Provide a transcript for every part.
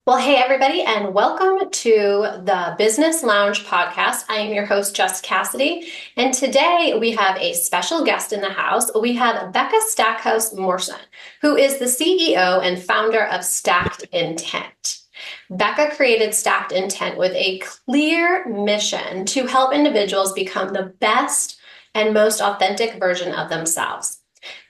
Well, hey, everybody, and welcome to the Business Lounge podcast. I am your host, Jess Cassidy, and today we have a special guest in the house. We have Becca Stackhouse Morson, who is the CEO and founder of Stacked Intent. Becca created Stacked Intent with a clear mission to help individuals become the best and most authentic version of themselves.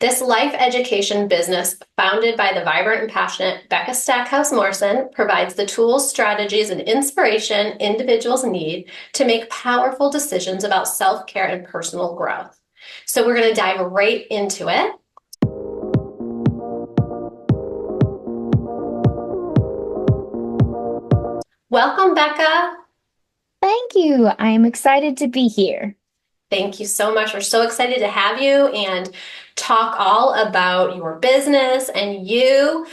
This life education business, founded by the vibrant and passionate Becca Stackhouse Morson, provides the tools, strategies, and inspiration individuals need to make powerful decisions about self-care and personal growth. So we're going to dive right into it. Welcome, Becca. Thank you. I am excited to be here. Thank you so much. We're so excited to have you and talk all about your business and you.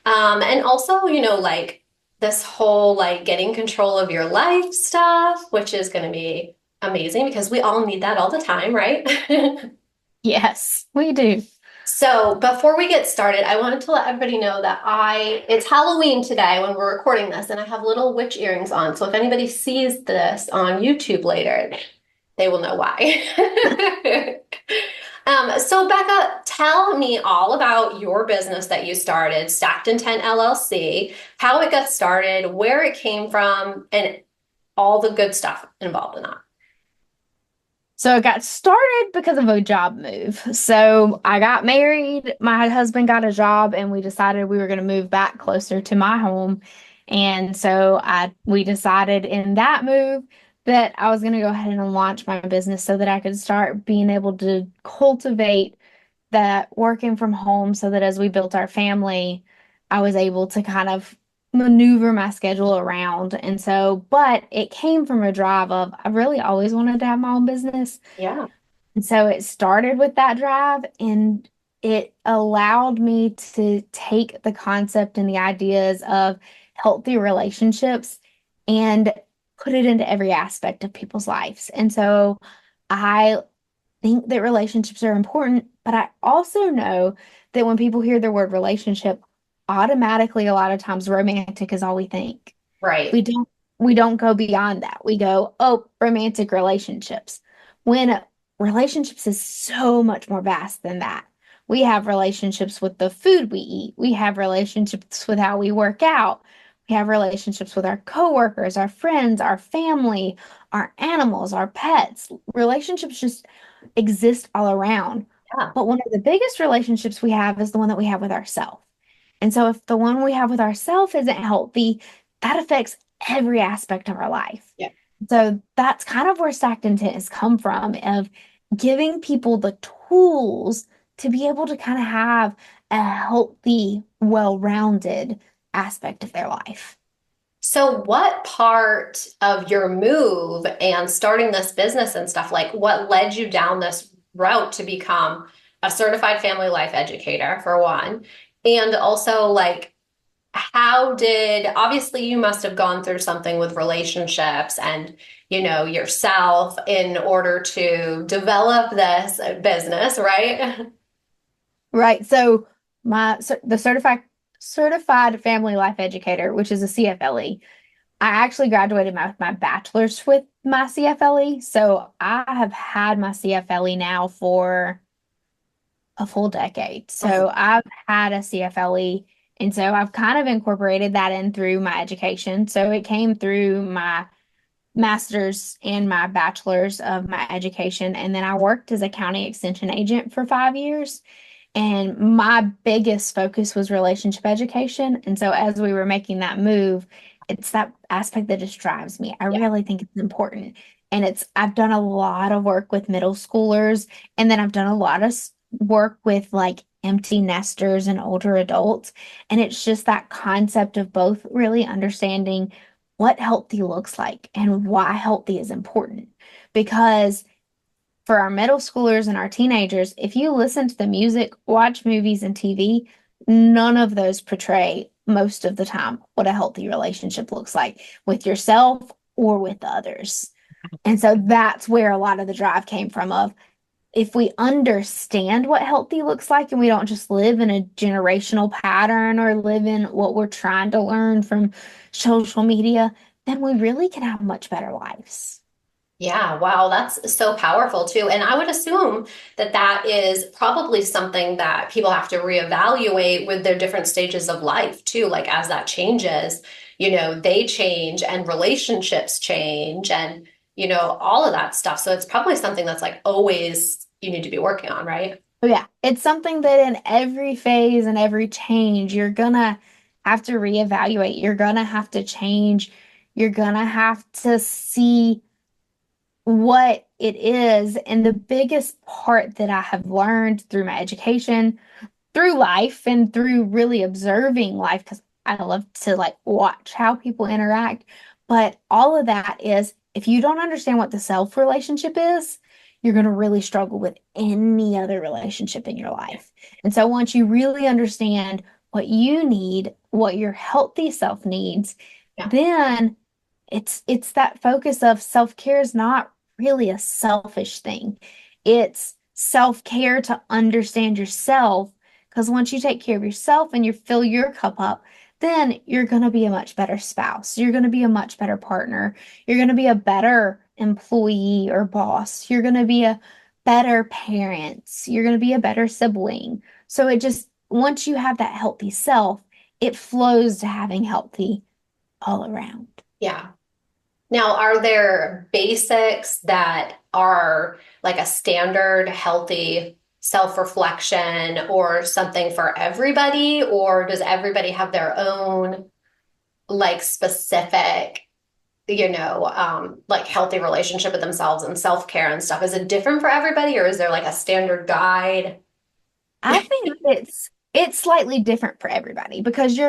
And also, like this whole like getting control of your life stuff, which is going to be amazing because we all need that all the time, right? Yes, we do. So before we get started, I wanted to let everybody know that it's Halloween today when we're recording this, and I have little witch earrings on. So if anybody sees this on YouTube later, they will know why. So Becca, tell me all about your business that you started, Stacked Intent LLC, how it got started, where it came from, and all the good stuff involved in that. So it got started because of a job move. So I got married, my husband got a job, and we decided we were going to move back closer to my home. And so we decided in that move that I was going to go ahead and launch my business so that I could start being able to cultivate that working from home so that as we built our family, I was able to kind of maneuver my schedule around. And so, but it came from a drive of I really always wanted to have my own business. Yeah. And so it started with that drive and it allowed me to take the concept and the ideas of healthy relationships and put it into every aspect of people's lives. And so I think that relationships are important, but I also know that when people hear the word relationship, automatically a lot of times romantic is all we think. Right. We don't go beyond that. We go, oh, romantic relationships. When relationships is so much more vast than that. We have relationships with the food we eat. We have relationships with how we work out. We have relationships with our coworkers, our friends, our family, our animals, our pets. Relationships just exist all around. Yeah. But one of the biggest relationships we have is the one that we have with ourselves. And so if the one we have with ourselves isn't healthy, that affects every aspect of our life. Yeah. So that's kind of where stacked intent has come from of giving people the tools to be able to kind of have a healthy, well-rounded aspect of their life. So what part of your move and starting this business and stuff, like what led you down this route to become a certified family life educator, for one? And also, like, how did, obviously, you must have gone through something with relationships and, yourself in order to develop this business, right? Right. So the certified family life educator, which is a CFLE, I actually graduated my bachelor's with my CFLE. So I have had my CFLE now for a full decade. So I've had a CFLE. And so I've kind of incorporated that in through my education. So it came through my master's and my bachelor's of my education. And then I worked as a county extension agent for 5 years. And my biggest focus was relationship education. And so as we were making that move, it's that aspect that just drives me. I Yeah. really think it's important. And I've done a lot of work with middle schoolers, and then I've done a lot of work with like empty nesters and older adults. And it's just that concept of both really understanding what healthy looks like and why healthy is important. Because for our middle schoolers and our teenagers, if you listen to the music, watch movies and TV, none of those portray most of the time what a healthy relationship looks like with yourself or with others. And so that's where a lot of the drive came from of if we understand what healthy looks like and we don't just live in a generational pattern or live in what we're trying to learn from social media, then we really can have much better lives. Yeah, wow, that's so powerful too. And I would assume that that is probably something that people have to reevaluate with their different stages of life too. Like as that changes, they change and relationships change and, all of that stuff. So it's probably something that's like always you need to be working on, right? Oh, yeah, it's something that in every phase and every change, you're gonna have to reevaluate. You're gonna have to change. You're gonna have to see what it is. And the biggest part that I have learned through my education, through life, and through really observing life, because I love to like watch how people interact. But all of that is if you don't understand what the self relationship is, you're going to really struggle with any other relationship in your life. And so once you really understand what you need, what your healthy self needs, Yeah. then it's that focus of self-care is not really a selfish thing. It's self-care to understand yourself because once you take care of yourself and you fill your cup up, then you're going to be a much better spouse. You're going to be a much better partner. You're going to be a better employee or boss. You're going to be a better parent. You're going to be a better sibling. So it just, once you have that healthy self, it flows to having healthy all around. Yeah. Now, are there basics that are like a standard healthy self-reflection or something for everybody, or does everybody have their own like specific, like healthy relationship with themselves and self-care and stuff? Is it different for everybody, or is there like a standard guide? I think it's slightly different for everybody because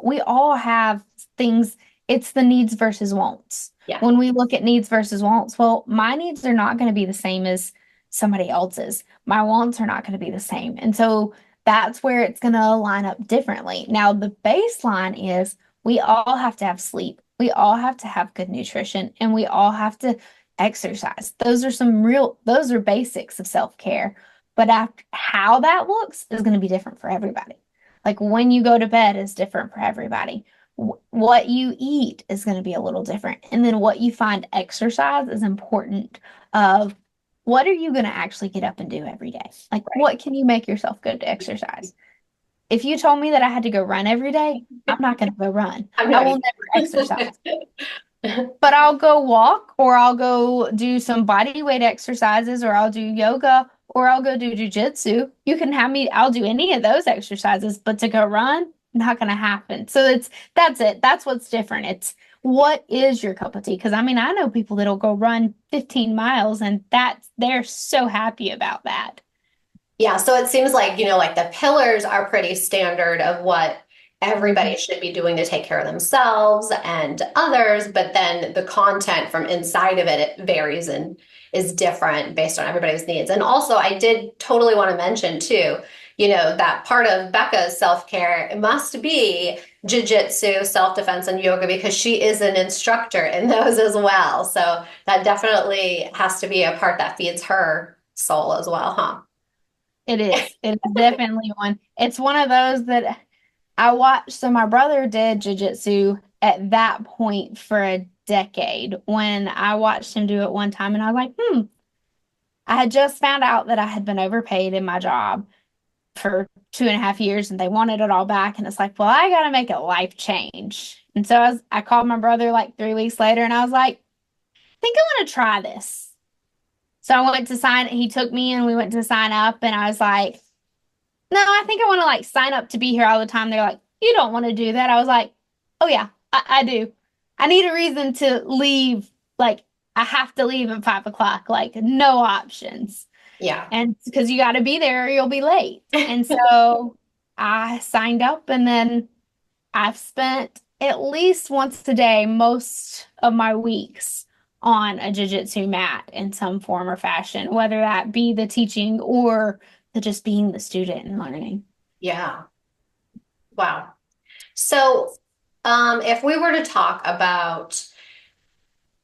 we all have things, it's the needs versus wants. Yeah. When we look at needs versus wants, well, my needs are not going to be the same as somebody else's. My wants are not going to be the same. And so that's where it's going to line up differently. Now, the baseline is we all have to have sleep. We all have to have good nutrition and we all have to exercise. Those are basics of self-care. But after, how that looks is going to be different for everybody. Like when you go to bed is different for everybody. What you eat is going to be a little different. And then what you find exercise is important of what are you going to actually get up and do every day? Like Right. what can you make yourself go to exercise? If you told me that I had to go run every day, I'm not going to go run. I'm I not will never exercise. But I'll go walk or I'll go do some body weight exercises or I'll do yoga or I'll go do jujitsu. You can have me, I'll do any of those exercises, but to go run, not going to happen. So that's it. That's what's different. It's what is your cup of tea? Because I mean, I know people that'll go run 15 miles and they're so happy about that. Yeah, so it seems like, like the pillars are pretty standard of what everybody Mhm. should be doing to take care of themselves and others, but then the content from inside of it varies and is different based on everybody's needs. And also, I did totally want to mention too, that part of Becca's self-care must be jujitsu, self-defense, and yoga because she is an instructor in those as well. So that definitely has to be a part that feeds her soul as well, huh? It is. It is definitely one. It's one of those that I watched. So my brother did jujitsu at that point for a decade when I watched him do it one time and I was like, I had just found out that I had been overpaid in my job for 2.5 years and they wanted it all back. And it's like, well, I got to make a life change. And so I called my brother like 3 weeks later and I was like, I think I want to try this. So I went to sign, he took me and we went to sign up and I was like, no, I think I want to like sign up to be here all the time. They're like, you don't want to do that. I was like, oh yeah, I do. I need a reason to leave. Like I have to leave at 5 o'clock, like no options. Yeah. And because you got to be there or you'll be late. And so I signed up and then I've spent at least once a day most of my weeks on a jiu-jitsu mat in some form or fashion, whether that be the teaching or the just being the student and learning. Yeah. Wow. So, if we were to talk about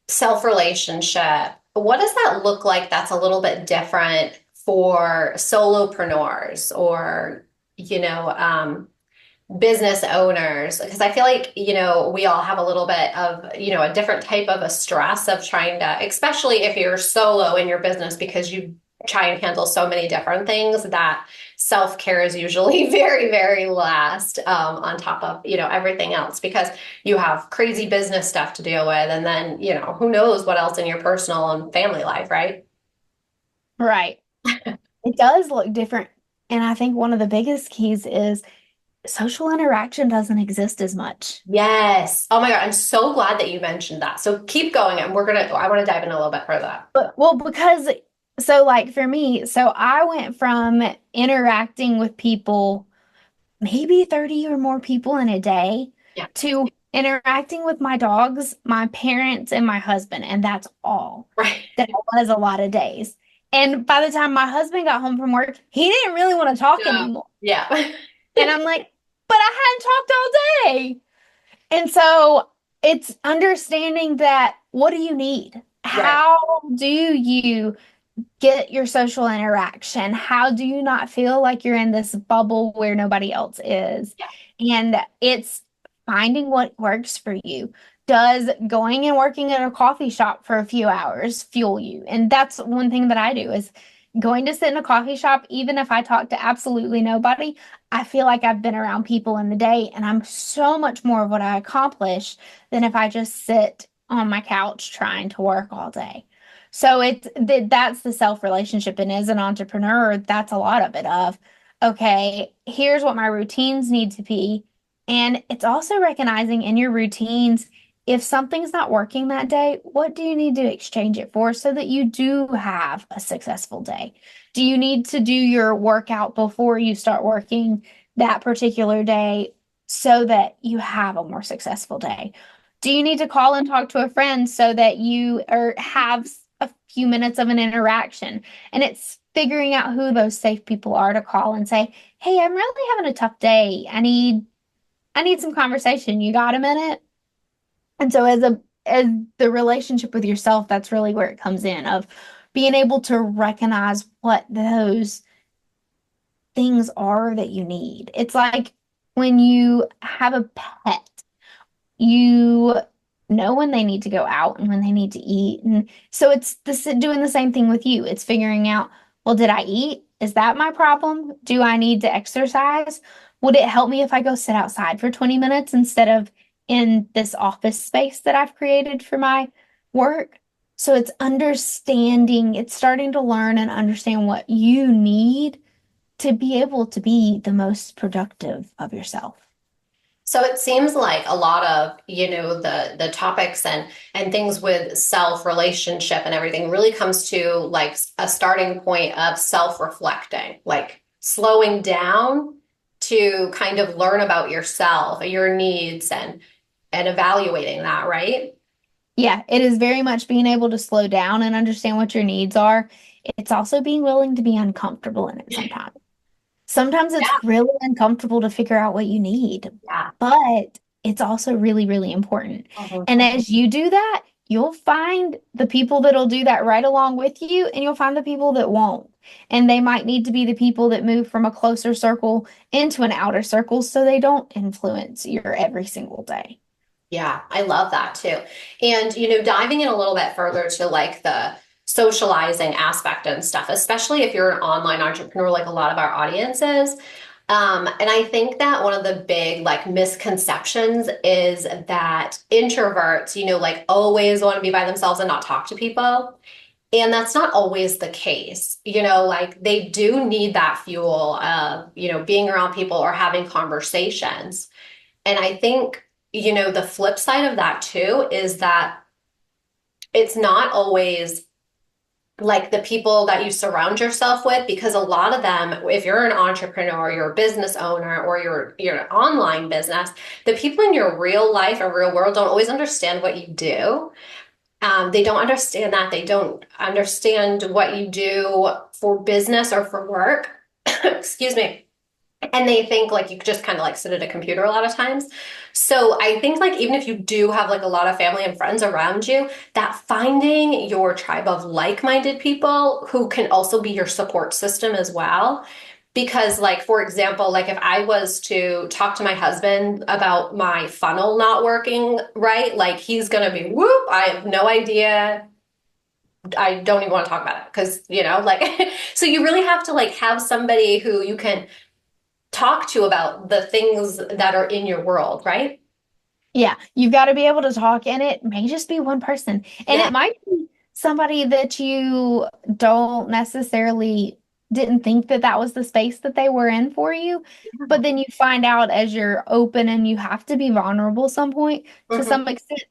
self relationship what does that look like that's a little bit different for solopreneurs or, you know, business owners? Because I feel like, we all have a little bit of, a different type of a stress of trying to, especially if you're solo in your business, because you try and handle so many different things that self-care is usually very, very last on top of, everything else because you have crazy business stuff to deal with. And then, who knows what else in your personal and family life, right? Right. It does look different. And I think one of the biggest keys is social interaction doesn't exist as much. Yes. Oh my God. I'm so glad that you mentioned that. So keep going and I want to dive in a little bit further. But well, because so like for me, so I went from interacting with people, maybe 30 or more people in a day, Yeah. to interacting with my dogs, my parents, and my husband. And that's all. Right. That was a lot of days. And by the time my husband got home from work, he didn't really want to talk Yeah. anymore. Yeah. And I'm like, but I hadn't talked all day. And so it's understanding that what do you need? Right. How do you get your social interaction? How do you not feel like you're in this bubble where nobody else is? Yeah. And it's finding what works for you. Does going and working at a coffee shop for a few hours fuel you? And that's one thing that I do is going to sit in a coffee shop, even if I talk to absolutely nobody, I feel like I've been around people in the day and I'm so much more of what I accomplish than if I just sit on my couch trying to work all day. So that's the self relationship. And as an entrepreneur, that's a lot of it of, okay, here's what my routines need to be. And it's also recognizing in your routines, if something's not working that day, what do you need to exchange it for so that you do have a successful day? Do you need to do your workout before you start working that particular day so that you have a more successful day? Do you need to call and talk to a friend so that you or have a few minutes of an interaction? And it's figuring out who those safe people are to call and say, "Hey, I'm really having a tough day. I need some conversation. You got a minute?" And so as the relationship with yourself, that's really where it comes in of being able to recognize what those things are that you need. It's like when you have a pet, you know when they need to go out and when they need to eat. And so it's doing the same thing with you. It's figuring out, well, did I eat? Is that my problem? Do I need to exercise? Would it help me if I go sit outside for 20 minutes instead of in this office space that I've created for my work? So it's understanding, it's starting to learn and understand what you need to be able to be the most productive of yourself. So it seems like a lot of, the topics and things with self relationship and everything really comes to like a starting point of self-reflecting, like slowing down to kind of learn about yourself, your needs and evaluating that, right? Yeah, it is very much being able to slow down and understand what your needs are. It's also being willing to be uncomfortable in it sometimes. Sometimes it's Yeah. really uncomfortable to figure out what you need, Yeah. but it's also really, really important. Mhm. And as you do that, you'll find the people that'll do that right along with you, and you'll find the people that won't. And they might need to be the people that move from a closer circle into an outer circle so they don't influence your every single day. Yeah, I love that too. And, diving in a little bit further to like the socializing aspect and stuff, especially if you're an online entrepreneur, like a lot of our audiences. And I think that one of the big like misconceptions is that introverts, like always want to be by themselves and not talk to people. And that's not always the case. Like they do need that fuel of, being around people or having conversations. And I think, the flip side of that too is that it's not always like the people that you surround yourself with, because a lot of them, if you're an entrepreneur, you're a business owner, or you're an online business, the people in your real life or real world don't always understand what you do. They don't understand that. They don't understand what you do for business or for work. Excuse me. And they think like you could just kind of like sit at a computer a lot of times. So I think like even if you do have like a lot of family and friends around you, that finding your tribe of like-minded people who can also be your support system as well. Because like for example, like if I was to talk to my husband about my funnel not working right, like he's gonna be whoop, I have no idea. I don't even want to talk about it because, like, so you really have to like have somebody who you can talk to about the things that are in your world, right? Yeah, you've got to be able to talk, and it may just be one person, and Yeah. it might be somebody that you don't necessarily didn't think that that was the space that they were in for you, but then you find out as you're open and you have to be vulnerable some point to Hmm. some extent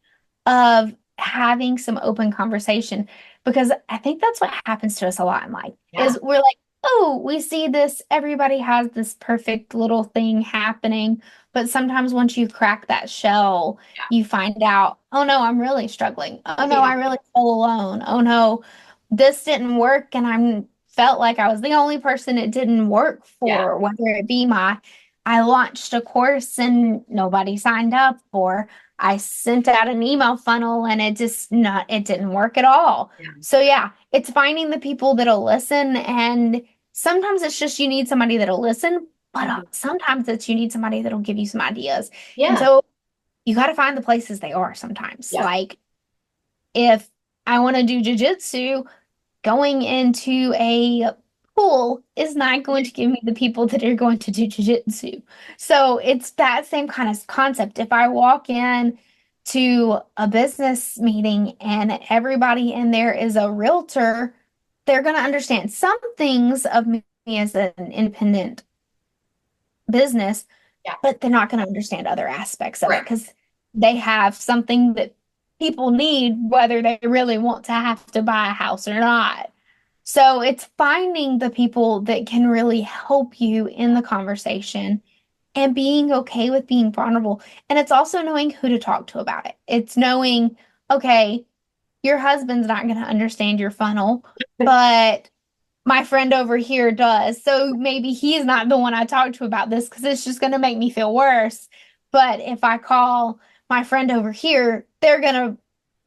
of having some open conversation because I think that's what happens to us a lot in life Yeah. is we're like, oh, we see this, everybody has this perfect little thing happening. But sometimes once you crack that shell, you find out, oh no, I'm really struggling. Oh no, Yeah. I really feel alone. Oh no, this didn't work. And I felt like I was the only person it didn't work Yeah. for, whether it be I launched a course and nobody signed up, or I sent out an email funnel and it didn't work at all. Yeah. So yeah, it's finding the people that'll listen, and sometimes it's just you need somebody that'll listen, but Mhm. sometimes it's you need somebody that'll give you some ideas. And Yeah. so you got to find the places they are sometimes. Yeah. Like if I want to do jujitsu, going into a pool is not going to give me the people that are going to do jujitsu. So it's that same kind of concept. If I walk in to a business meeting and everybody in there is a realtor, they're going to understand some things of me as an independent business, Yeah. but they're not going to understand other aspects of it Right. because they have something that people need, whether they really want to have to buy a house or not. So it's finding the people that can really help you in the conversation and being okay with being vulnerable. And it's also knowing who to talk to about it. It's knowing, okay, your husband's not going to understand your funnel, but my friend over here does. So maybe he's not the one I talk to about this because it's just going to make me feel worse. But if I call my friend over here, they're going to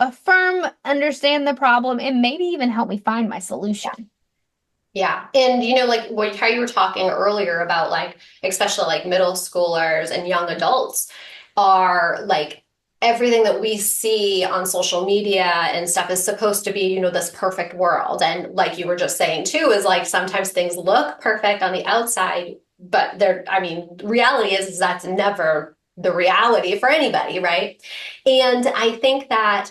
affirm, understand the problem, and maybe even help me find my solution. Yeah. And like how you were talking earlier about like, especially like middle schoolers and young adults are like everything that we see on social media and stuff is supposed to be, this perfect world. And like you were just saying too, is like sometimes things look perfect on the outside, but I mean, reality is that's never the reality for anybody, right? And I think that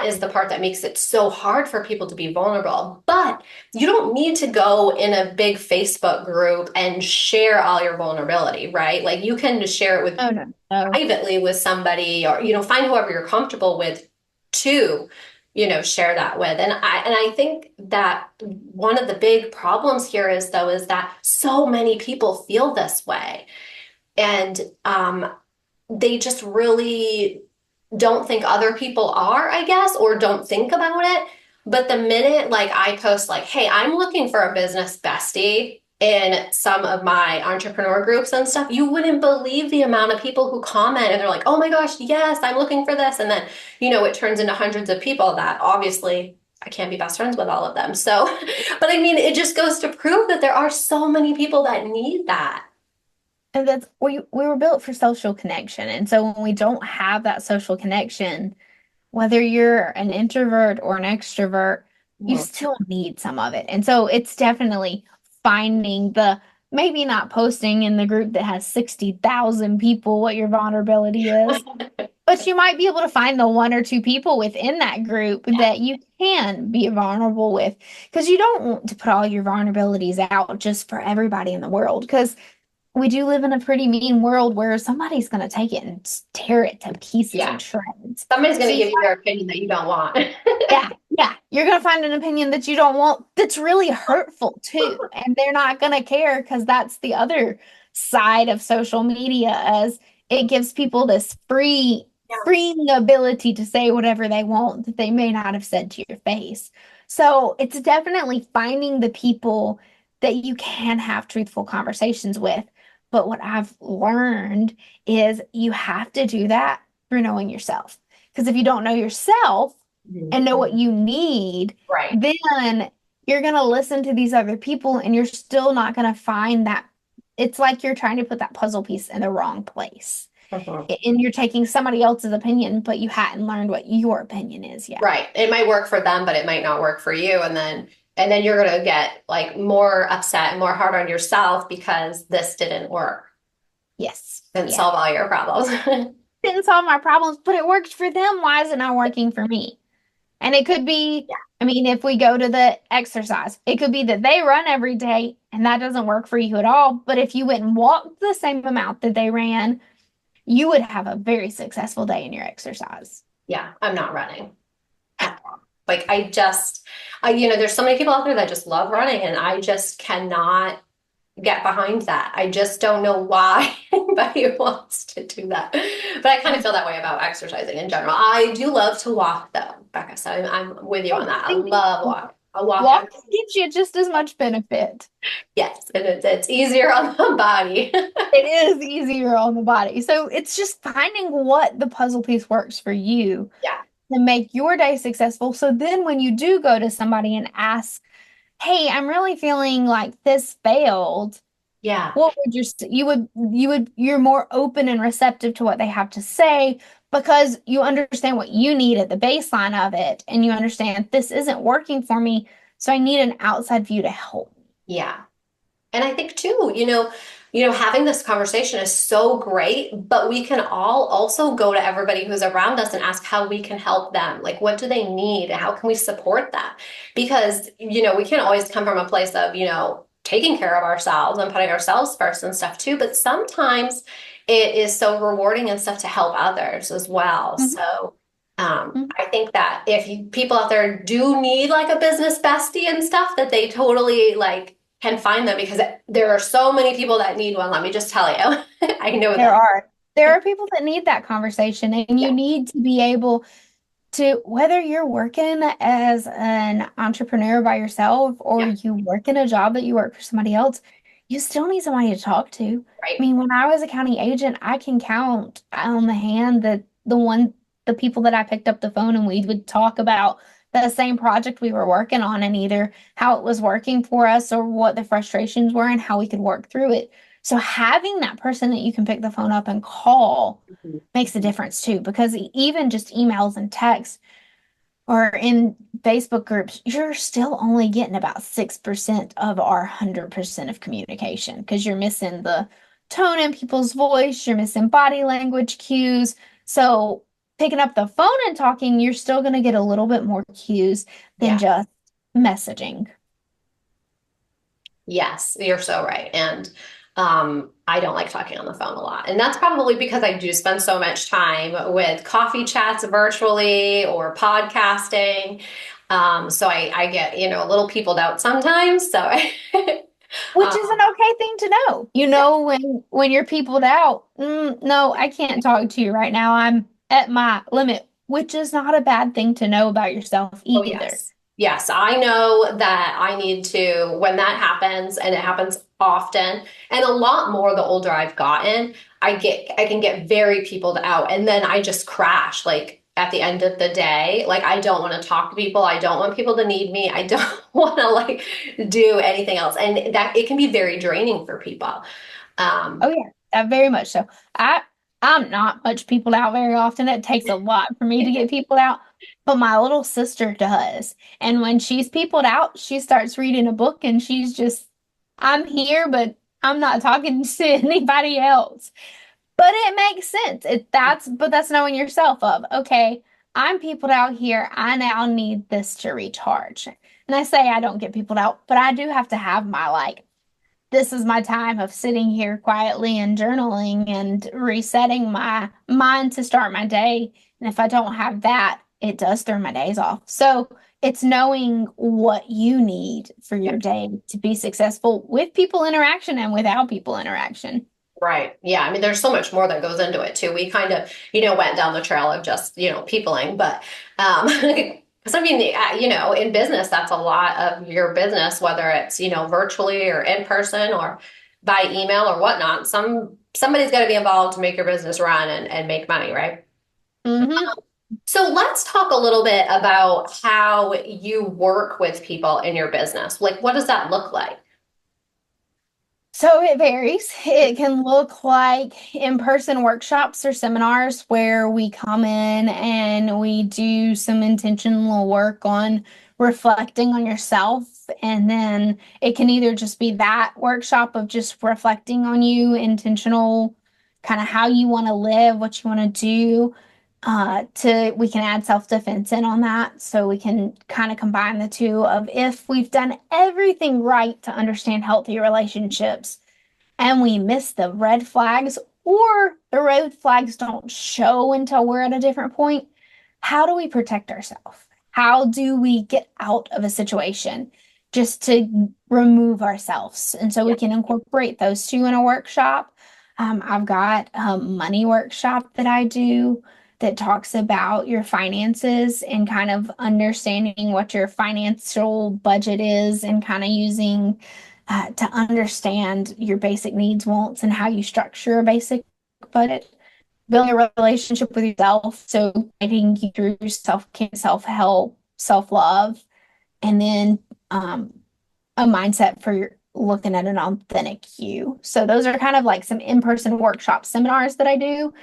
is the part that makes it so hard for people to be vulnerable. But you don't need to go in a big Facebook group and share all your vulnerability, right? Like you can just share it with Oh, no. No. privately with somebody or find whoever you're comfortable with to share that with. And I think that one of the big problems here is that so many people feel this way. And they just really don't think other people are, I guess, or don't think about it. But the minute like I post like, hey, I'm looking for a business bestie in some of my entrepreneur groups and stuff, you wouldn't believe the amount of people who comment and they're like, oh my gosh, yes, I'm looking for this. And then, it turns into hundreds of people that obviously I can't be best friends with all of them. So, but I mean, it just goes to prove that there are so many people that need that. And that's we were built for social connection. And so when we don't have that social connection, whether you're an introvert or an extrovert, you Mhm. still need some of it. And so it's definitely finding the maybe not posting in the group that has 60,000 people what your vulnerability is, but you might be able to find the one or two people within that group Yeah, that you can be vulnerable with because you don't want to put all your vulnerabilities out just for everybody in the world because we do live in a pretty mean world where somebody's going to take it and tear it to pieces yeah. and shreds. Somebody's going So to give you their opinion that you don't want. yeah, you're going to find an opinion that you don't want that's really hurtful too. And they're not going to care because that's the other side of social media as it gives people this freeing ability to say whatever they want that they may not have said to your face. So it's definitely finding the people that you can have truthful conversations with. But what I've learned is you have to do that through knowing yourself. Because if you don't know yourself and Mhm. know what you need, Right. then you're going to listen to these other people and you're still not going to find that. It's like you're trying to put that puzzle piece in the wrong place. Mhm. And you're taking somebody else's opinion, but you hadn't learned what your opinion is yet. Right. It might work for them, but it might not work for you. And then you're going to get like more upset and more hard on yourself because this didn't work. Yes. Didn't Yeah. solve all your problems. Didn't solve my problems, but it worked for them. Why is it not working for me? And it could be, Yeah. I mean, if we go to the exercise, it could be that they run every day and that doesn't work for you at all. But if you went and walked the same amount that they ran, you would have a very successful day in your exercise. Yeah. I'm not running. Like there's so many people out there that just love running and I just cannot get behind that. I just don't know why anybody wants to do that. But I kind of feel that way about exercising in general. I do love to walk though, Becca. So I'm with you on that. I love walking. I walk every Walking gives you just as much benefit. yes, and it's easier on the body. It is easier on the body. So it's just finding what the puzzle piece works for you Yeah. to make your day successful. So then when you do go to somebody and ask, hey, I'm really feeling like this failed. Yeah. What would you're more open and receptive to what they have to say because you understand what you need at the baseline of it and you understand this isn't working for me, so I need an outside view to help me. Yeah. And I think too, having this conversation is so great, but we can all also go to everybody who's around us and ask how we can help them. Like, what do they need? How can we support that? Because, we can't always come from a place of, taking care of ourselves and putting ourselves first and stuff too. But sometimes it is so rewarding and stuff to help others as well. Mhm, So, mhm. I think that if people out there do need like a business bestie and stuff, that they totally like can find them because there are so many people that need one. Let me just tell you, I know There that. are. There are people that need that conversation, and you Yeah, need to be able to, whether you're working as an entrepreneur by yourself or yeah, you work in a job that you work for somebody else, you still need somebody to talk to. I right. mean, when I was a county agent, I can count on the hand that the people that I picked up the phone and we would talk about the same project we were working on and either how it was working for us or what the frustrations were and how we could work through it. So having that person that you can pick the phone up and call Mhm. makes a difference too, because even just emails and texts or in Facebook groups, you're still only getting about 6% of our 100% of communication because you're missing the tone in people's voice, you're missing body language cues. So picking up the phone and talking, you're still going to get a little bit more cues than Yeah. just messaging. Yes, you're so right. And I don't like talking on the phone a lot. And that's probably because I do spend so much time with coffee chats virtually or podcasting. So I get, a little peopled out sometimes. So Which um, is an okay thing to know. You know, when you're peopled out, no, I can't talk to you right now. I'm at my limit, which is not a bad thing to know about yourself oh, either. yes. Yes, I know that I need to, when that happens, and it happens often, and a lot more the older I've gotten, I can get very peopled out, and then I just crash, like at the end of the day. Like I don't want to talk to people. I don't want people to need me. I don't want to like do anything else. And that it can be very draining for people. Oh Um, yeah, very much so. I I'm not much people out very often. It takes a lot for me to get people out, but my little sister does. And when she's peopled out, she starts reading a book and she's just, I'm here, but I'm not talking to anybody else. But it makes sense. But that's knowing yourself of, okay, I'm peopled out here. I now need this to recharge. And I say I don't get peopled out, but I do have to have my like this is my time of sitting here quietly and journaling and resetting my mind to start my day. And if I don't have that, it does throw my days off. So it's knowing what you need for yeah. your day to be successful with people interaction and without people interaction. Right. Yeah. I mean, there's so much more that goes into it too. We kind of, went down the trail of just, peopling, but, because I mean, in business, that's a lot of your business, whether it's, virtually or in person or, by email or whatnot. Somebody's got to be involved to make your business run and make money, right? Hmm. So let's talk a little bit about how you work with people in your business. Like, what does that look like? So it varies. It can look like in-person workshops or seminars where we come in and we do some intentional work on reflecting on yourself. And then it can either just be that workshop of just reflecting on you, intentional, kind of how you want to live, what you want to do. To we can add self-defense in on that. So we can kind of combine the two of if we've done everything right to understand healthy relationships and we miss the red flags or the red flags don't show until we're at a different point, how do we protect ourselves? How do we get out of a situation just to remove ourselves? And so Yeah. we can incorporate those two in a workshop. I've got a money workshop that I do that talks about your finances and kind of understanding what your financial budget is and kind of using to understand your basic needs, wants, and how you structure a basic budget, building a relationship with yourself. So guiding you through self-care, self-help, self-love, and then a mindset for looking at an authentic you. So those are kind of like some in-person workshop seminars that I do.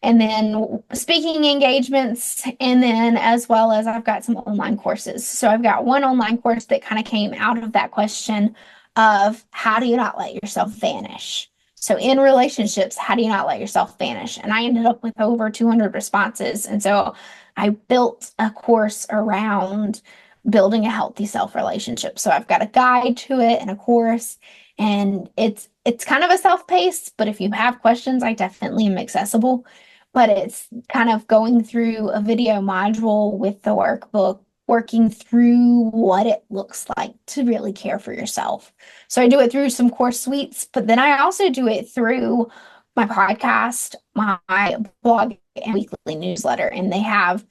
And then speaking engagements, and then as well as I've got some online courses. So I've got one online course that kind of came out of that question of how do you not let yourself vanish? So in relationships, how do you not let yourself vanish? And I ended up with over 200 responses. And so I built a course around building a healthy self relationship. So I've got a guide to it and a course, and it's kind of a self-paced, but if you have questions, I definitely am accessible. But it's kind of going through a video module with the workbook, working through what it looks like to really care for yourself. So I do it through some course suites, but then I also do it through my podcast, my blog, and weekly newsletter. And they have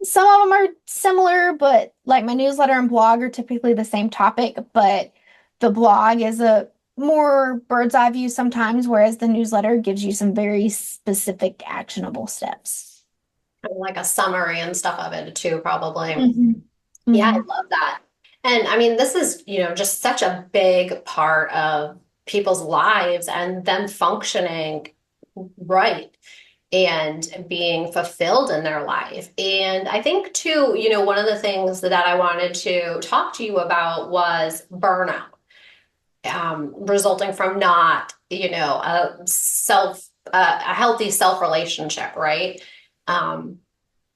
some of them are similar, but like my newsletter and blog are typically the same topic, but the blog is a more bird's eye view sometimes, whereas the newsletter gives you some very specific actionable steps. Like a summary and stuff of it too, probably. Mhm. Yeah, I Mhm. love that. And I mean, this is, just such a big part of people's lives and them functioning right and being fulfilled in their life. And I think too, one of the things that I wanted to talk to you about was burnout, resulting from not, a healthy self relationship, right? Um,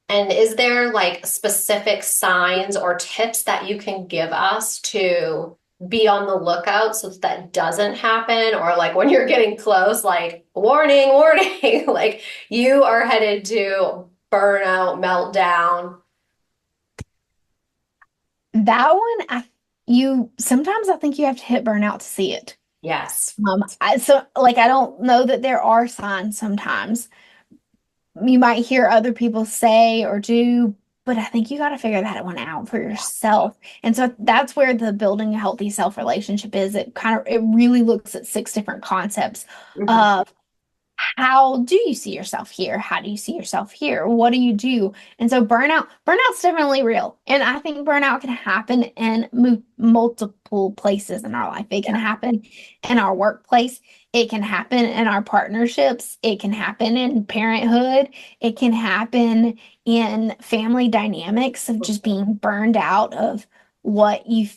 and is there like specific signs or tips that you can give us to be on the lookout so that doesn't happen? Or like when you're getting close, like warning, warning, like you are headed to burnout, meltdown. That one, you sometimes I think you have to hit burnout to see it. Yes. So like I don't know that there are signs sometimes. You might hear other people say or do, but I think you got to figure that one out for yourself. And so that's where the building a healthy self relationship is. It really looks at six different concepts Mhm. of how do you see yourself here? How do you see yourself here? What do you do? And so burnout's definitely real. And I think burnout can happen in multiple places in our life. It can Yeah. happen in our workplace. It can happen in our partnerships. It can happen in parenthood. It can happen in family dynamics of just being burned out of what you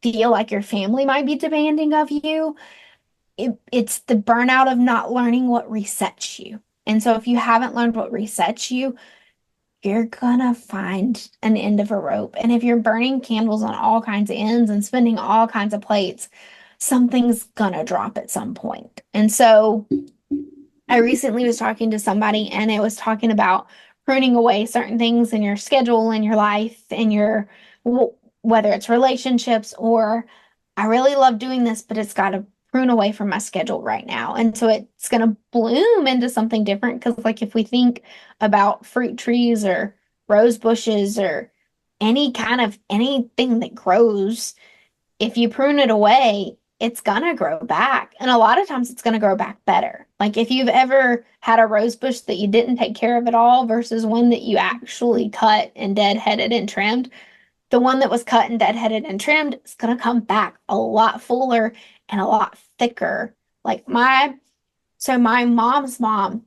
feel like your family might be demanding of you. It's the burnout of not learning what resets you. And so if you haven't learned what resets you, you're gonna find an end of a rope. And if you're burning candles on all kinds of ends and spinning all kinds of plates, something's gonna drop at some point. And so I recently was talking to somebody and it was talking about pruning away certain things in your schedule, in your life, in your whether it's relationships or I really love doing this, but it's got to prune away from my schedule right now. And so it's going to bloom into something different because like if we think about fruit trees or rose bushes or any kind of anything that grows, if you prune it away, it's gonna grow back. And a lot of times it's gonna grow back better. Like if you've ever had a rose bush that you didn't take care of at all versus one that you actually cut and deadheaded and trimmed, the one that was cut and deadheaded and trimmed is gonna come back a lot fuller and a lot thicker. Like my mom's mom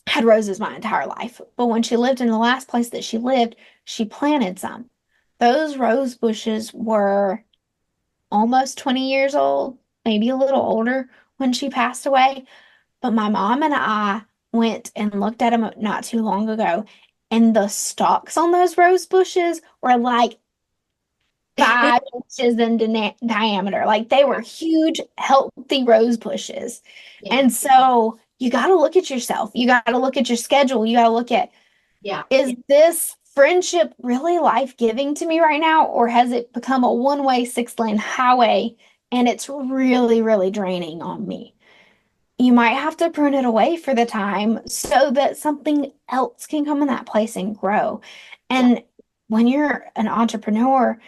had roses my entire life, but when she lived in the last place that she lived, she planted some. Those rose bushes were almost 20 years old, maybe a little older when she passed away. But my mom and I went and looked at them not too long ago, and the stalks on those rose bushes were like 5 inches in diameter. Like they were huge, healthy rose bushes. Yeah. And so you got to look at yourself. You got to look at your schedule. You got to look at, Yeah. is this friendship really life-giving to me right now? Or has it become a one-way, six-lane highway and it's really, really draining on me? You might have to prune it away for the time so that something else can come in that place and grow. Yeah. And when you're an entrepreneur,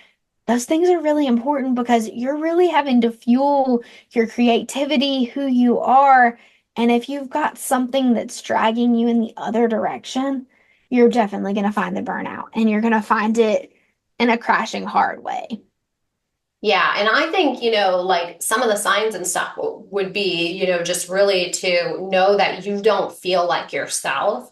those things are really important because you're really having to fuel your creativity, who you are. And if you've got something that's dragging you in the other direction, you're definitely going to find the burnout and you're going to find it in a crashing hard way. Yeah, and I think, like some of the signs and stuff would be, just really to know that you don't feel like yourself.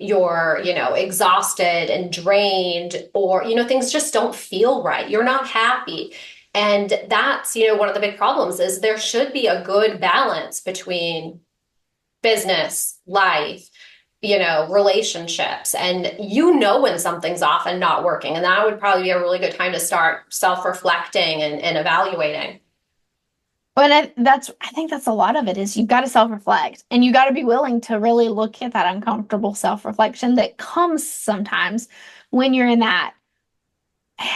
You're, exhausted and drained, or, things just don't feel right. You're not happy. And that's, one of the big problems is there should be a good balance between business, life, relationships, and when something's off and not working. And that would probably be a really good time to start self-reflecting and evaluating. But I think that's a lot of it is you've got to self-reflect and you got to be willing to really look at that uncomfortable self-reflection that comes sometimes when you're in that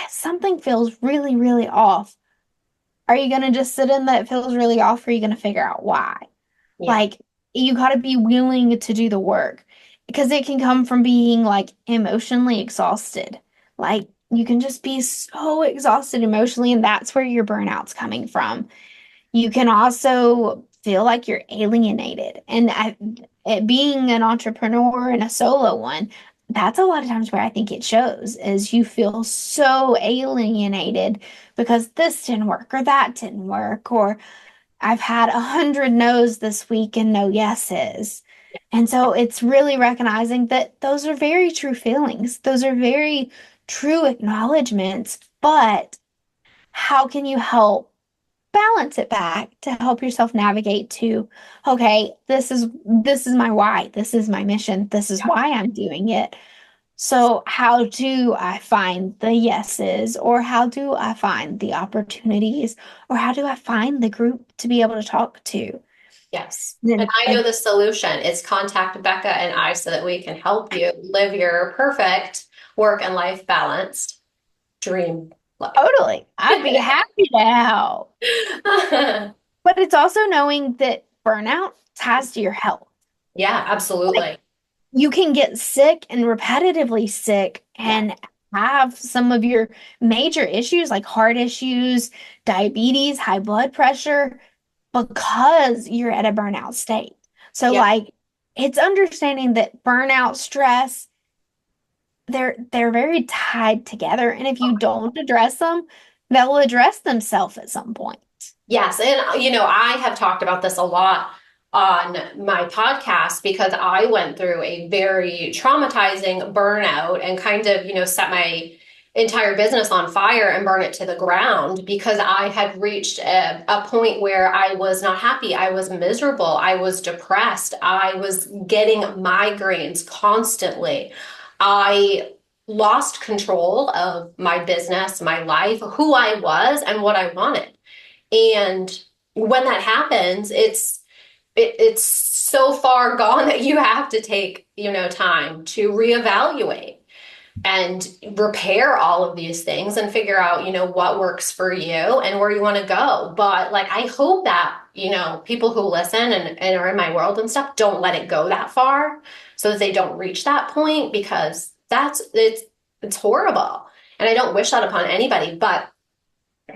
something feels really, really off. Are you going to just sit in that it feels really off or are you going to figure out why? Yeah. Like you got to be willing to do the work because it can come from being like emotionally exhausted. Like you can just be so exhausted emotionally, and that's where your burnout's coming from. You can also feel like you're alienated. And being an entrepreneur and a solo one, that's a lot of times where I think it shows is you feel so alienated because this didn't work or that didn't work, or I've had 100 no's this week and no yeses. And so it's really recognizing that those are very true feelings. Those are very true acknowledgments, but how can you help balance it back to help yourself navigate to, okay, this is my why, this is my mission, this is why I'm doing it. So how do I find the yeses, or how do I find the opportunities, or how do I find the group to be able to talk to? Yes. And Then I know the solution is contact Becca and I so that we can help you live your perfect work and life balanced dream life. totally, I'd be happy to help. But it's also knowing that burnout ties to your health. Yeah, Like absolutely. you can get sick and repetitively sick Yeah. and have some of your major issues like heart issues, diabetes, high blood pressure because you're at a burnout state. So Yep. like it's understanding that burnout, stress, they're very tied together. And if you don't address them, they'll address themselves at some point. Yes. And, I have talked about this a lot on my podcast because I went through a very traumatizing burnout and kind of, set my entire business on fire and burn it to the ground because I had reached a point where I was not happy. I was miserable. I was depressed. I was getting migraines constantly. I lost control of my business, my life, who I was, and what I wanted. And when that happens, it's so far gone that you have to take, time to reevaluate and repair all of these things and figure out, what works for you and where you want to go. But like I hope that, people who listen and are in my world and stuff don't let it go that far so that they don't reach that point because it's horrible. And I don't wish that upon anybody, but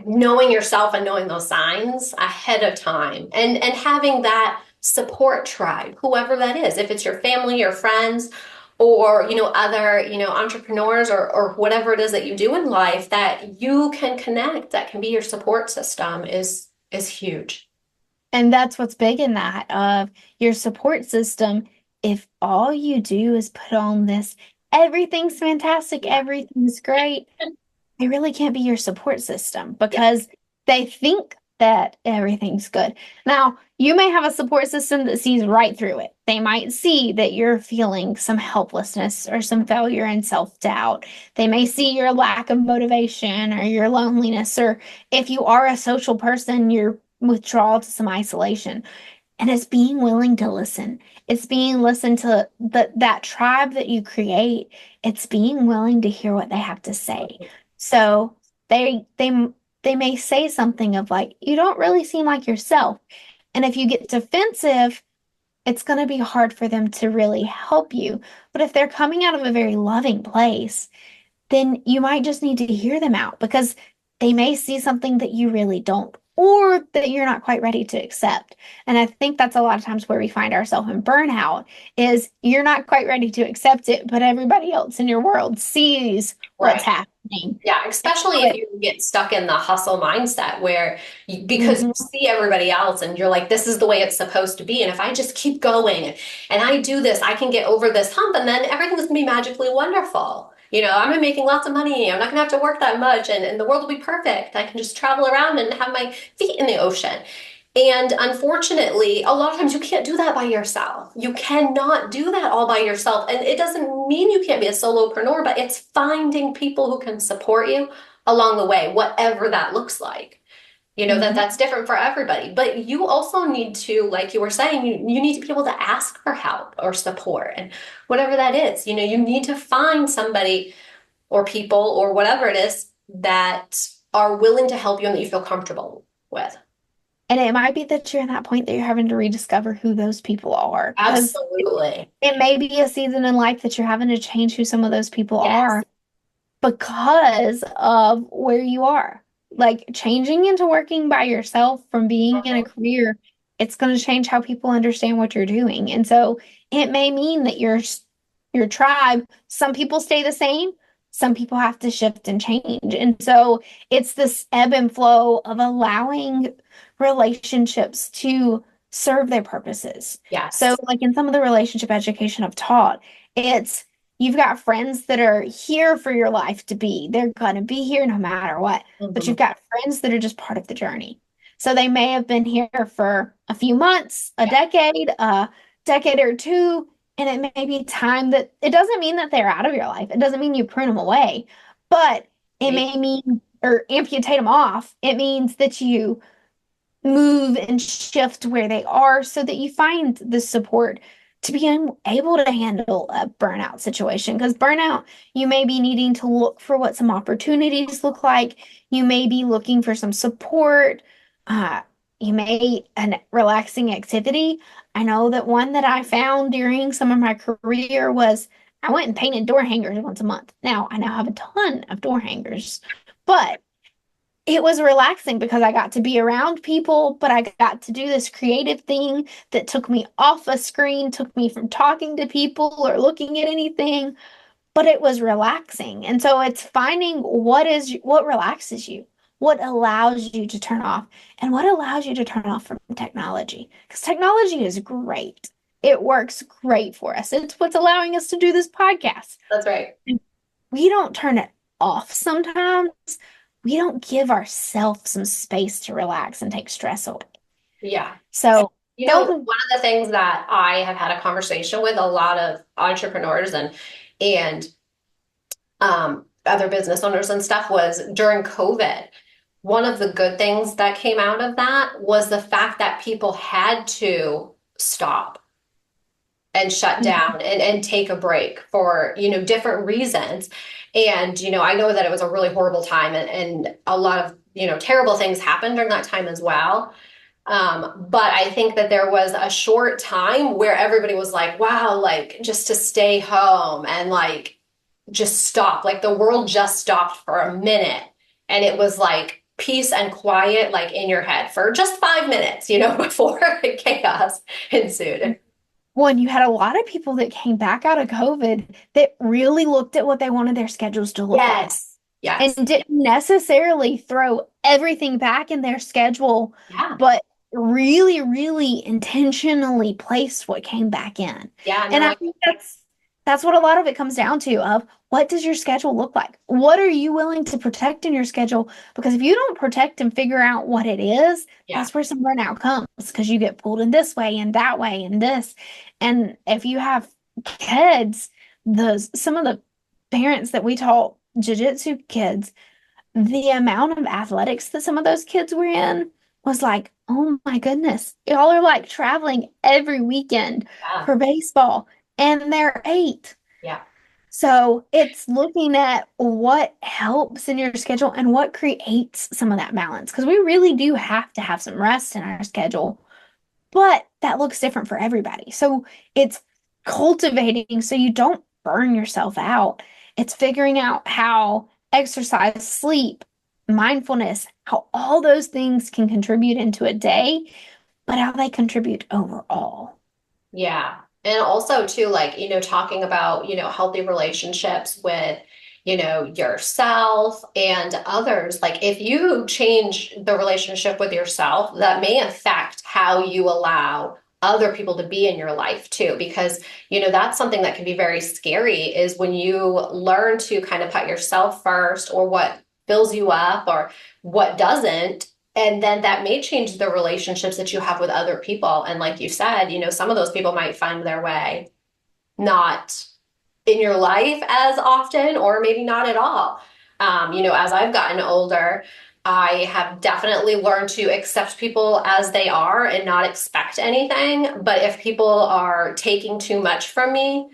knowing yourself and knowing those signs ahead of time, and having that support tribe, whoever that is, if it's your family, your friends, or other entrepreneurs, or whatever it is that you do in life that you can connect, that can be your support system, is huge. And that's what's big in that of your support system. If all you do is put on this, everything's fantastic, Yeah. everything's great, they really can't be your support system Yeah. because they think that everything's good. Now, you may have a support system that sees right through it. They might see that you're feeling some helplessness or some failure and self-doubt. They may see your lack of motivation or your loneliness, or if you are a social person, your withdrawal to some isolation. And it's being willing to listen. It's being listened to that tribe that you create. It's being willing to hear what they have to say. So they may say something of like, you don't really seem like yourself. And if you get defensive, it's going to be hard for them to really help you. But if they're coming out of a very loving place, then you might just need to hear them out because they may see something that you really don't, or that you're not quite ready to accept. And I think that's a lot of times where we find ourselves in burnout is you're not quite ready to accept it, but everybody else in your world sees what's Right. happening. Yeah, especially if you get stuck in the hustle mindset where because you Mhm. see everybody else and you're like, this is the way it's supposed to be. And if I just keep going and I do this, I can get over this hump, and then everything's gonna be magically wonderful. I'm gonna be making lots of money. I'm not gonna have to work that much, and the world will be perfect. I can just travel around and have my feet in the ocean. And unfortunately, a lot of times you can't do that by yourself. You cannot do that all by yourself. And it doesn't mean you can't be a solopreneur, but it's finding people who can support you along the way, whatever that looks like. Mhm. That's different for everybody. But you also need to, like you were saying, you need to be able to ask for help or support, and whatever that is. You need to find somebody or people or whatever it is that are willing to help you and that you feel comfortable with. And it might be that you're in that point that you're having to rediscover who those people are because Absolutely. it may be a season in life that you're having to change who some of those people Yes. are because of where you are. Like changing into working by yourself from being in a Mhm. career, it's going to change how people understand what you're doing. And so it may mean that your tribe, some people stay the same, some people have to shift and change. And so it's this ebb and flow of allowing relationships to serve their purposes. So Yes. like in some of the relationship education I've taught, it's you've got friends that are here for your life to be. They're going to be here no matter what. But Mhm. you've got friends that are just part of the journey. So they may have been here for a few months, Yeah. a decade or two, and it may be time that it doesn't mean that they're out of your life. It doesn't mean you prune them away, but it Right. may mean or amputate them off. It means that you move and shift where they are so that you find the support to be able to handle a burnout situation. Because burnout, you may be needing to look for what some opportunities look like. You may be looking for some support. Uh, you may a relaxing activity. I know that one that I found during some of my career was I went and painted door hangers once a month. Now I now have a ton of door hangers, but it was relaxing because I got to be around people, but I got to do this creative thing that took me off a screen, took me from talking to people or looking at anything, but it was relaxing. And so it's finding what relaxes you, what allows you to turn off, and what allows you to turn off from technology. Because technology is great. It works great for us. It's what's allowing us to do this podcast. That's right. We don't turn it off sometimes. We don't give ourselves some space to relax and take stress away. Yeah. So don't, One of the things that I have had a conversation with a lot of entrepreneurs and other business owners and stuff was during COVID. One of the good things that came out of that was the fact that people had to stop and shut down and take a break for, different reasons. And, I know that it was a really horrible time, and a lot of, terrible things happened during that time as well. But I think that there was a short time where everybody was like, wow, like just to stay home and like just stop. Like the world just stopped for a minute. And it was like peace and quiet, like in your head for just 5 minutes, before chaos ensued. Well, and you had a lot of people that came back out of COVID that really looked at what they wanted their schedules to look like Yes. and Yes. didn't necessarily throw everything back in their schedule, Yeah. but really, really intentionally placed what came back in. Yeah. And they're And I like, think that's what a lot of it comes down to of what does your schedule look like? What are you willing to protect in your schedule? Because if you don't protect and figure out what it is, yeah. that's where some burnout comes because you get pulled in this way and that way and this. And if you have kids, some of the parents that we taught jiu-jitsu kids, the amount of athletics that some of those kids were in was like, oh my goodness, y'all are like traveling every weekend Yeah. for baseball, and they're 8. Yeah. So it's looking at what helps in your schedule and what creates some of that balance because we really do have to have some rest in our schedule, but that looks different for everybody. So it's cultivating so you don't burn yourself out. It's figuring out how exercise, sleep, mindfulness, how all those things can contribute into a day, but how they contribute overall. Yeah. And also too, like, talking about, healthy relationships with, yourself and others. Like if you change the relationship with yourself, that may affect how you allow other people to be in your life too, because, that's something that can be very scary is when you learn to kind of put yourself first or what fills you up or what doesn't. And then that may change the relationships that you have with other people. And like you said, some of those people might find their way not in your life as often, or maybe not at all. As I've gotten older, I have definitely learned to accept people as they are and not expect anything. But if people are taking too much from me,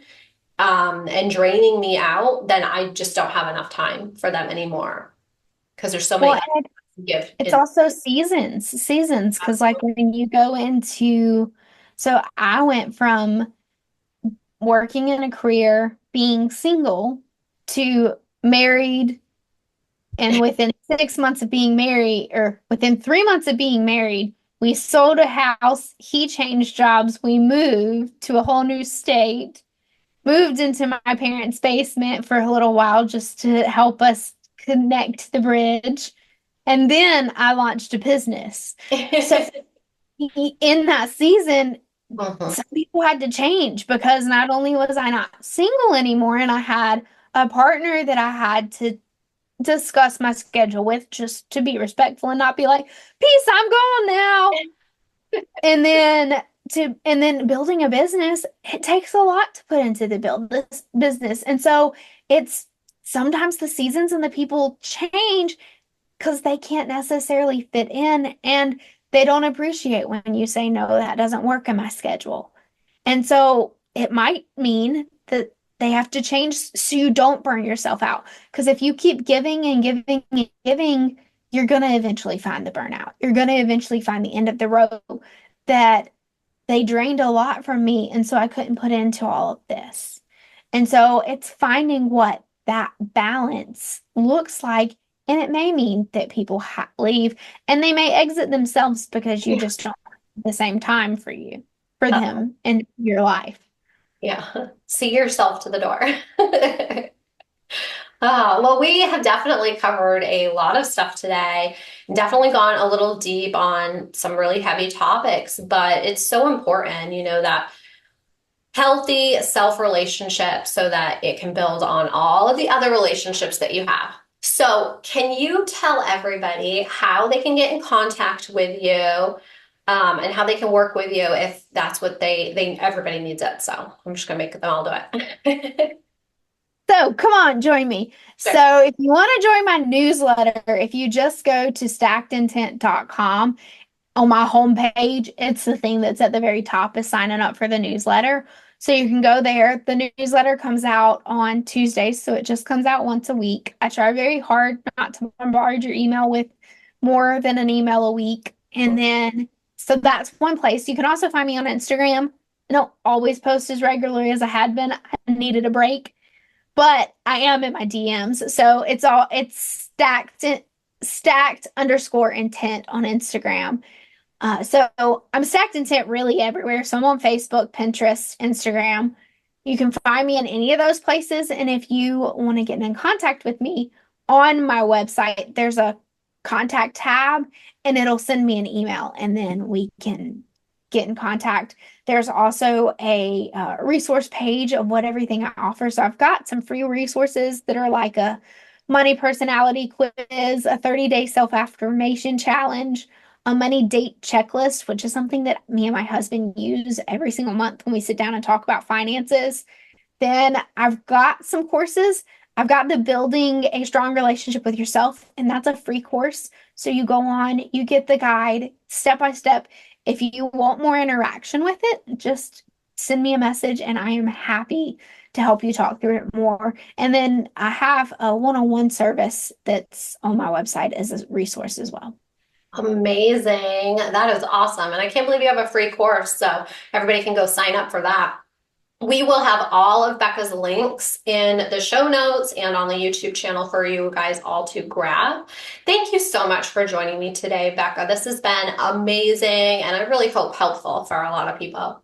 and draining me out, then I just don't have enough time for them anymore because there's so many Well, other and to give it's in. also seasons, because like when you go into, so I went from working in a career, being single, to married. And within 6 months of being married, or within 3 months of being married, we sold a house. He changed jobs. We moved to a whole new state, moved into my parents' basement for a little while just to help us connect the bridge. And then I launched a business. So in that season, Mhm. some people had to change because not only was I not single anymore, and I had a partner that I had to discuss my schedule with just to be respectful and not be like, peace, I'm going now. And then building a business, it takes a lot to put into the build this business. And so it's sometimes the seasons and the people change because they can't necessarily fit in and they don't appreciate when you say, no, that doesn't work in my schedule. And so it might mean that they have to change so you don't burn yourself out. Because if you keep giving and giving and giving, you're going to eventually find the burnout. You're going to eventually find the end of the road that they drained a lot from me. And so I couldn't put into all of this. And so it's finding what that balance looks like. And it may mean that people leave and they may exit themselves because you Yeah. just don't have the same time for you, for Uh, them in your life. yeah. See yourself to the door. Well, we have definitely covered a lot of stuff today. Definitely gone a little deep on some really heavy topics, but it's so important, that healthy self relationship so that it can build on all of the other relationships that you have. So, can you tell everybody how they can get in contact with you, and how they can work with you if that's what they everybody needs it. So I'm just gonna make them all do it. So come on, join me. Sure. So if you want to join my newsletter, if you just go to stackedintent.com on my homepage, it's the thing that's at the very top is signing up for the newsletter. So you can go there. The newsletter comes out on Tuesdays, so it just comes out once a week. I try very hard not to bombard your email with more than an email a week. And then, so that's one place. You can also find me on Instagram. I don't always post as regularly as I had been. I needed a break, but I am in my DMs. So it's stacked_intent on Instagram. So I'm stacked intent really everywhere. So I'm on Facebook, Pinterest, Instagram. You can find me in any of those places. And if you want to get in contact with me on my website, there's a contact tab and it'll send me an email and then we can get in contact. There's also a resource page of what everything I offer. So I've got some free resources that are like a money personality quiz, a 30-day self-affirmation challenge, a money date checklist, which is something that me and my husband use every single month when we sit down and talk about finances. Then I've got some courses. I've got the Building a Strong Relationship with Yourself, and that's a free course. So you go on, you get the guide step by step. If you want more interaction with it, just send me a message and I am happy to help you talk through it more. And then I have a one-on-one service that's on my website as a resource as well. Amazing. That is awesome. And I can't believe you have a free course, so everybody can go sign up for that. We will have all of Becca's links in the show notes and on the YouTube channel for you guys all to grab. Thank you so much for joining me today, Becca. This has been amazing and I really hope helpful for a lot of people.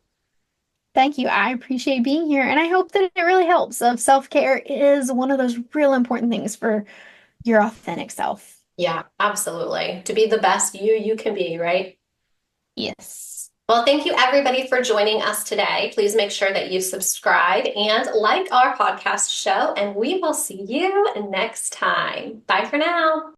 Thank you. I appreciate being here, and I hope that it really helps. Self-care is one of those real important things for your authentic self. Yeah, absolutely. To be the best you can be, right? Yes. Well, thank you everybody for joining us today. Please make sure that you subscribe and like our podcast show, and we will see you next time. Bye for now.